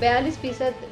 42%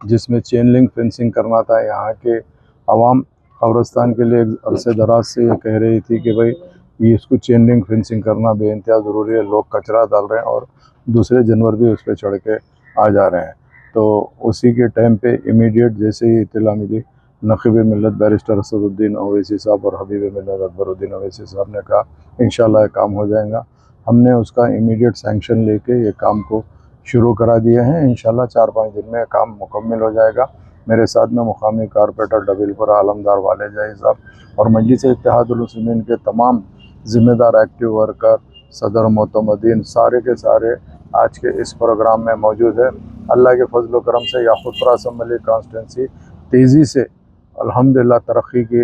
جس میں چین link fencing کرنا تھا. یہاں کے عوام قبرستان کے لیے عرصے دراز سے یہ کہہ رہی تھی کہ بھائی یہ اس کو چین لنک فینسنگ کرنا بے انتہا ضروری ہے. لوگ کچرا ڈال رہے ہیں اور دوسرے جانور بھی اس پہ چڑھ کے آ جا رہے ہیں. تو اسی کے ٹائم پہ امیڈیٹ جیسے ہی اطلاع ملی, نقیب ملت بیرسٹر اسد الدین اویسی صاحب اور حبیب ملت اکبر الدین اویسی صاحب نے کہا انشاءاللہ یہ کام ہو جائے گا. ہم نے اس کا امیڈیٹ سینکشن لے کے یہ کام کو شروع کرا دیے ہیں. انشاءاللہ 4-5 دن میں کام مکمل ہو جائے گا. میرے ساتھ میں مقامی کارپوریٹر ڈبیل پورہ عالمدار والد جائی صاحب اور مجلس اتحاد المسلمین کے تمام ذمہ دار ایکٹیو ورکر, صدر معتمدین سارے کے سارے آج کے اس پروگرام میں موجود ہے. اللہ کے فضل و کرم سے یاقوت اسمبلی کانسٹیٹنسی تیزی سے الحمدللہ ترقی کی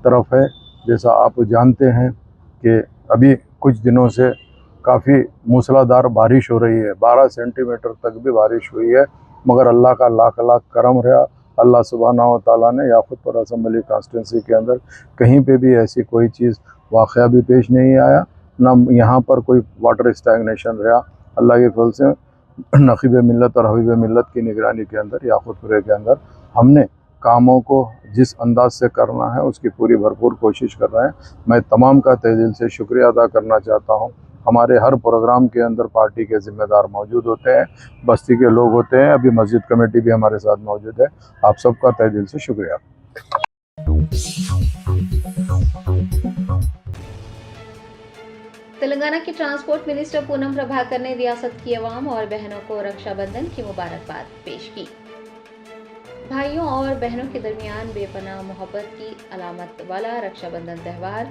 طرف ہے. جیسا آپ جانتے ہیں کہ ابھی کچھ دنوں سے کافی موسلادھار بارش ہو رہی ہے, 12 سینٹی میٹر تک بھی بارش ہوئی ہے, مگر اللہ کا لاکھ لاکھ کرم رہا. اللہ سبحانہ و تعالیٰ نے یاقوت پورہ اسمبلی کانسٹیٹنسی کے اندر کہیں پہ بھی ایسی کوئی چیز واقعہ بھی پیش نہیں آیا, نہ یہاں پر کوئی واٹر اسٹیگنیشن رہا. اللہ کے فضل سے نقیب ملت اور حبیب ملت کی نگرانی کے اندر یاقوت پورے کے اندر ہم نے کاموں کو جس انداز سے کرنا ہے اس کی پوری بھرپور کوشش کر رہے ہیں. میں تمام کا تہ دل سے شکریہ ادا کرنا چاہتا ہوں. ہمارے ہر پروگرام کے اندر پارٹی کے ذمہ دار موجود ہوتے ہیں, بستی کے لوگ ہوتے ہیں, ابھی مسجد کمیٹی بھی ہمارے ساتھ موجود ہے. آپ سب کا تہ دل سے شکریہ. تلنگانہ کی ٹرانسپورٹ منسٹر پونم پربھاکر نے ریاست کی عوام اور بہنوں کو رکشا بندھن کی مبارکباد پیش کی. بھائیوں اور بہنوں کے درمیان بے پناہ محبت کی علامت والا رکشا بندھن تہوار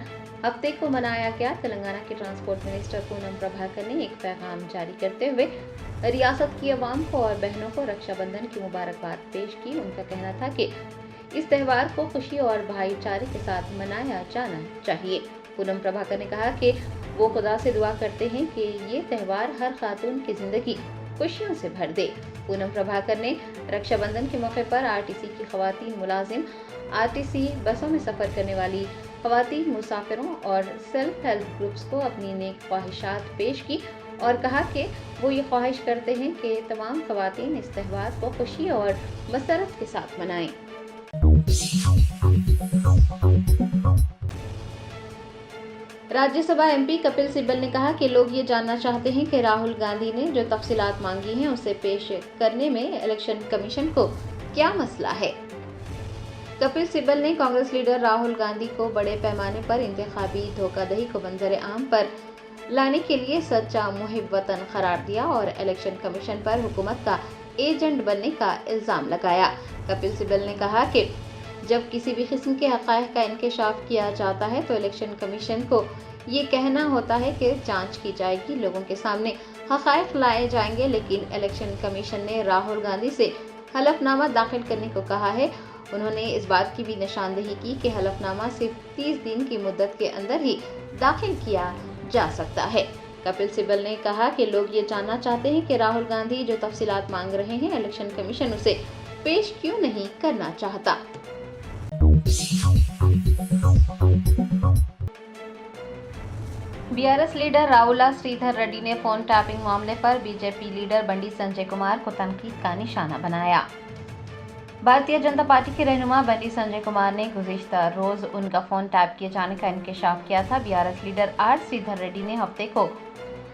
ہفتے کو منایا گیا. تلنگانہ کے ٹرانسپورٹ منسٹر پونم پربھاکر نے ایک پیغام جاری کرتے ہوئے ریاست کی عوام کو اور بہنوں کو رکشا بندھن کی مبارکباد پیش کی. ان کا کہنا تھا کہ اس تہوار کو خوشی اور بھائی چارے کے ساتھ منایا جانا چاہیے. پونم پربھاکر نے کہا کہ وہ خدا سے دعا کرتے ہیں کہ یہ تہوار ہر خاتون کی زندگی خوشیوں سے بھر دے. پونم پربھاکر نے رکشا بندھن کے موقع پر آرٹیسی کی خواتین ملازم, آرٹیسی بسوں میں سفر کرنے والی خواتین مسافروں اور سیلف ہیلپ گروپس کو اپنی نیک خواہشات پیش کی اور کہا کہ وہ یہ خواہش کرتے ہیں کہ تمام خواتین اس تہوار کو خوشی اور مسرت کے ساتھ منائیں. راجیہ سبھا ایم پی کپل سبل نے کہا کہ لوگ یہ جاننا چاہتے ہیں کہ راہل گاندھی نے جو تفصیلات مانگی ہیں اسے پیش کرنے میں الیکشن کمیشن کو کیا مسئلہ ہے. کپل سبل نے کانگریس لیڈر راہل گاندھی کو بڑے پیمانے پر انتخابی دھوکہ دہی کو منظر عام پر لانے کے لیے سچا محب وطن قرار دیا اور الیکشن کمیشن پر حکومت کا ایجنٹ بننے کا الزام لگایا. کپل سبل نے کہا کہ جب کسی بھی قسم کے حقائق کا انکشاف کیا جاتا ہے تو الیکشن کمیشن کو یہ کہنا ہوتا ہے کہ جانچ کی جائے گی, لوگوں کے سامنے حقائق لائے جائیں گے. لیکن الیکشن کمیشن نے راہل گاندھی سے حلف نامہ داخل کرنے کو کہا ہے. انہوں نے اس بات کی بھی نشاندہی کی کہ حلف نامہ صرف 30 دن کی مدت کے اندر ہی داخل کیا جا سکتا ہے. کپل سبل نے کہا کہ لوگ یہ جاننا چاہتے ہیں کہ راہل گاندھی جو تفصیلات مانگ رہے ہیں الیکشن کمیشن اسے پیش کیوں نہیں کرنا چاہتا. B R S leader Raavula Sridhar Reddy نے فون ٹیپنگ معاملے پر B J P leader Bandi Sanjay Kumar کو تنقید کا نشانہ بنایا. بھارتیہ جنتا پارٹی کے رہنما بنڈی سنجے کمار نے گزشتہ روز ان کا فون ٹیپ کیے جانے کا انکشاف کیا تھا. B R S leader R Sridhar Reddy نے ہفتے کو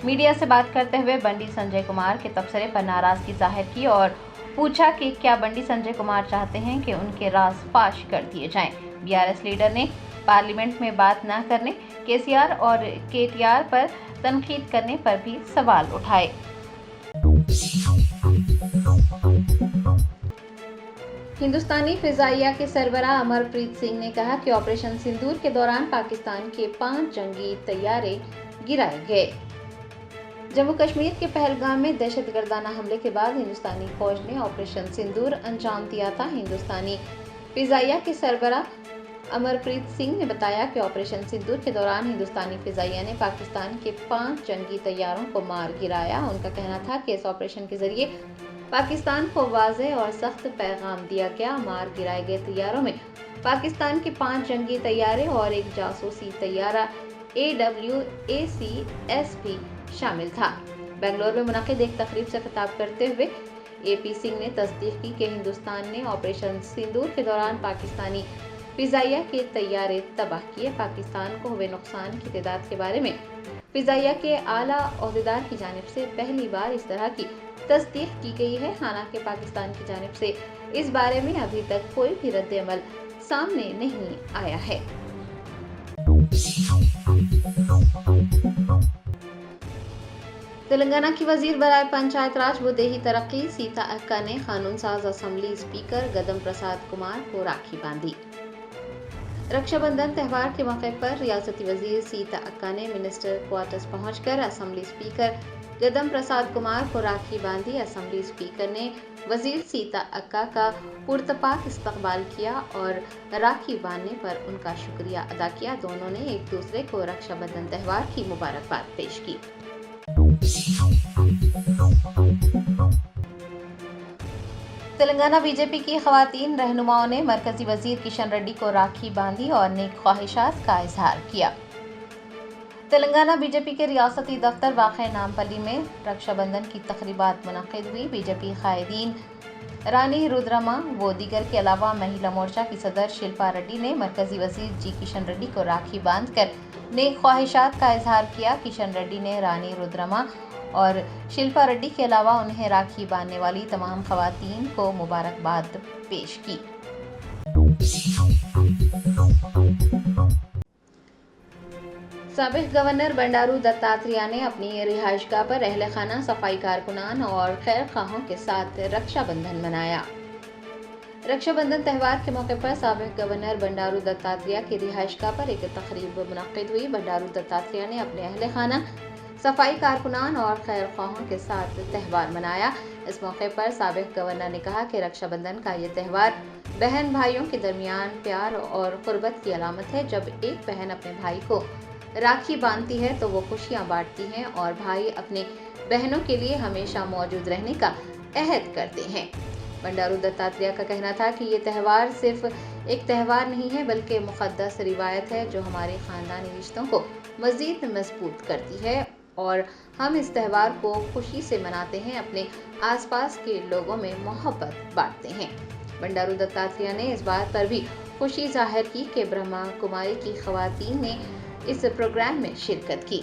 میڈیا سے بات کرتے ہوئے بنڈی سنجے کمار کے تبصرے پر ناراضگی ظاہر کی اور پوچھا کہ کیا بنڈی سنجے کمار چاہتے ہیں کہ ان کے راز فاش کر دیے جائیں. بی آر ایس لیڈر نے پارلیمنٹ میں بات نہ کرنے, کے سی آر اور کے ٹی آر پر تنقید کرنے پر بھی سوال اٹھائے. ہندوستانی فضائیہ کے سربراہ امر پریت سنگھ نے کہا کہ آپریشن سندور کے دوران پاکستان کے 5 جنگی طیارے گرائے گئے. جموں کشمیر کے پہلگام میں دہشت گردانہ حملے کے بعد ہندوستانی فوج نے آپریشن سندور انجام دیا تھا. ہندوستانی فضائیہ کے سربراہ امر پریت سنگھ نے بتایا کہ آپریشن سندور کے دوران ہندوستانی فضائیہ نے پاکستان کے 5 جنگی طیاروں کو مار گرایا. ان کا کہنا تھا کہ اس آپریشن کے ذریعے پاکستان کو واضح اور سخت پیغام دیا گیا. مار گرائے گئے طیاروں میں پاکستان کے 5 جنگی طیارے اور ایک جاسوسی طیارہ AWACS بھی شامل تھا. بنگلور میں منعقد ایک تقریب سے خطاب کرتے ہوئے اے پی سنگھ نے تصدیق کی کہ ہندوستان نے آپریشن سندور کے دوران پاکستانی فضائیہ کے طیارے تباہ کیے. پاکستان کو ہوئے نقصان کی تعداد کے بارے میں فضائیہ کے اعلیٰ عہدیدار کی جانب سے پہلی بار اس طرح کی تصدیق کی گئی ہے. حالانکہ پاکستان کی جانب سے اس بارے میں ابھی تک کوئی بھی رد عمل سامنے نہیں آیا ہے. تلنگانہ کی وزیر برائے پنچایت راج و دیہی ترقی سیتا اکا نے قانون ساز اسمبلی اسپیکر گدم پرساد کمار کو راکھی باندھی. رکشا بندھن تہوار کے موقع پر ریاستی وزیر سیتا اکا نے منسٹر کوارٹرز پہنچ کر اسمبلی اسپیکر گدم پرساد کمار کو راکھی باندھی. اسمبلی اسپیکر نے وزیر سیتا اکا کا پرتپاک استقبال کیا اور راکھی باندھنے پر ان کا شکریہ ادا کیا. دونوں نے ایک دوسرے کو رکشا بندھن تہوار کی مبارکباد پیش کی. تلنگانہ بی جے پی کی خواتین رہنماؤں نے مرکزی وزیر کشن ریڈی کو راکھی باندھی اور نیک خواہشات کا اظہار کیا. تلنگانہ بی جے پی کے ریاستی دفتر واقع نامپلی میں رکشا بندھن کی تقریبات منعقد ہوئی. بی جے پی قائدین رانی رودرما و دیگر کے علاوہ مہیلا مورچہ کی صدر شلپا ریڈی نے مرکزی وزیر جی کشن ریڈی کو راکھی باندھ کر نیک خواہشات کا اظہار کیا. کشن ریڈی نے رانی رودرما اور شلپا ریڈی کے علاوہ انہیں راکھی باندھنے والی تمام خواتین کو مبارکباد پیش کی. سابق گورنر بنڈارو دتاتریہ نے اپنی رہائش گاہ پر اہل خانہ صفائی کارکنان اور خیر خواہوں کے ساتھ رکشا بندھن منایا. رکشا بندھن تہوار کے موقع پر سابق گورنر بنڈارو دتاتریہ کی رہائش گاہ پر ایک تقریب منعقد ہوئی. بنڈارو دتاتریہ نے اپنے اہل خانہ صفائی کارکنان اور خیر خواہوں کے ساتھ تہوار منایا. اس موقع پر سابق گورنر نے کہا کہ رکشا بندھن کا یہ تہوار بہن بھائیوں کے درمیان پیار اور قربت کی علامت ہے. جب ایک بہن اپنے بھائی کو راکھی باندھتی ہے تو وہ خوشیاں بانٹتی ہیں اور بھائی اپنے بہنوں کے لیے ہمیشہ موجود رہنے کا عہد کرتے ہیں. بنڈارو دتاتریہ کا کہنا تھا کہ یہ تہوار صرف ایک تہوار نہیں ہے بلکہ مقدس روایت ہے جو ہمارے خاندانی رشتوں کو مزید مضبوط کرتی ہے اور ہم اس تہوار کو خوشی سے مناتے ہیں, اپنے آس پاس کے لوگوں میں محبت بانٹتے ہیں. بنڈارو دتاتریہ نے اس بات پر بھی خوشی ظاہر کی کہ برہما کماری کی خواتین نے اس پروگرام میں شرکت کی.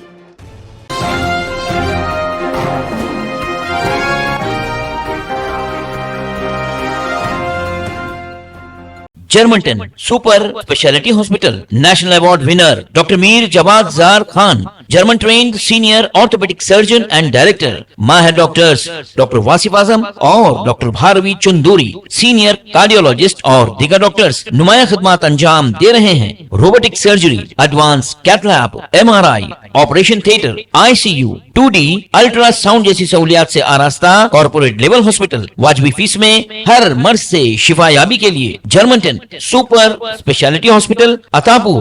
Germanten super speciality hospital national award winner doctor Mir Jawad Zar Khan, German trained senior orthopaedic surgeon and director. ماہر ڈاکٹرز ڈاکٹر واصف اعظم اور doctor Bharavi Chanduri, senior cardiologist اور دیگر ڈاکٹرز نمایاں خدمات انجام دے رہے ہیں. Robotic surgery, advance cath lab, MRI, operation theatre, ICU, 2D ultrasound جیسی سہولیات سے آراستہ کارپوریٹ لیول ہاسپٹل. واجبی فیس میں ہر مرض سے شفا یابی کے لیے جرمنٹن سپر اسپیشلٹی ہاسپٹل, عطاپور.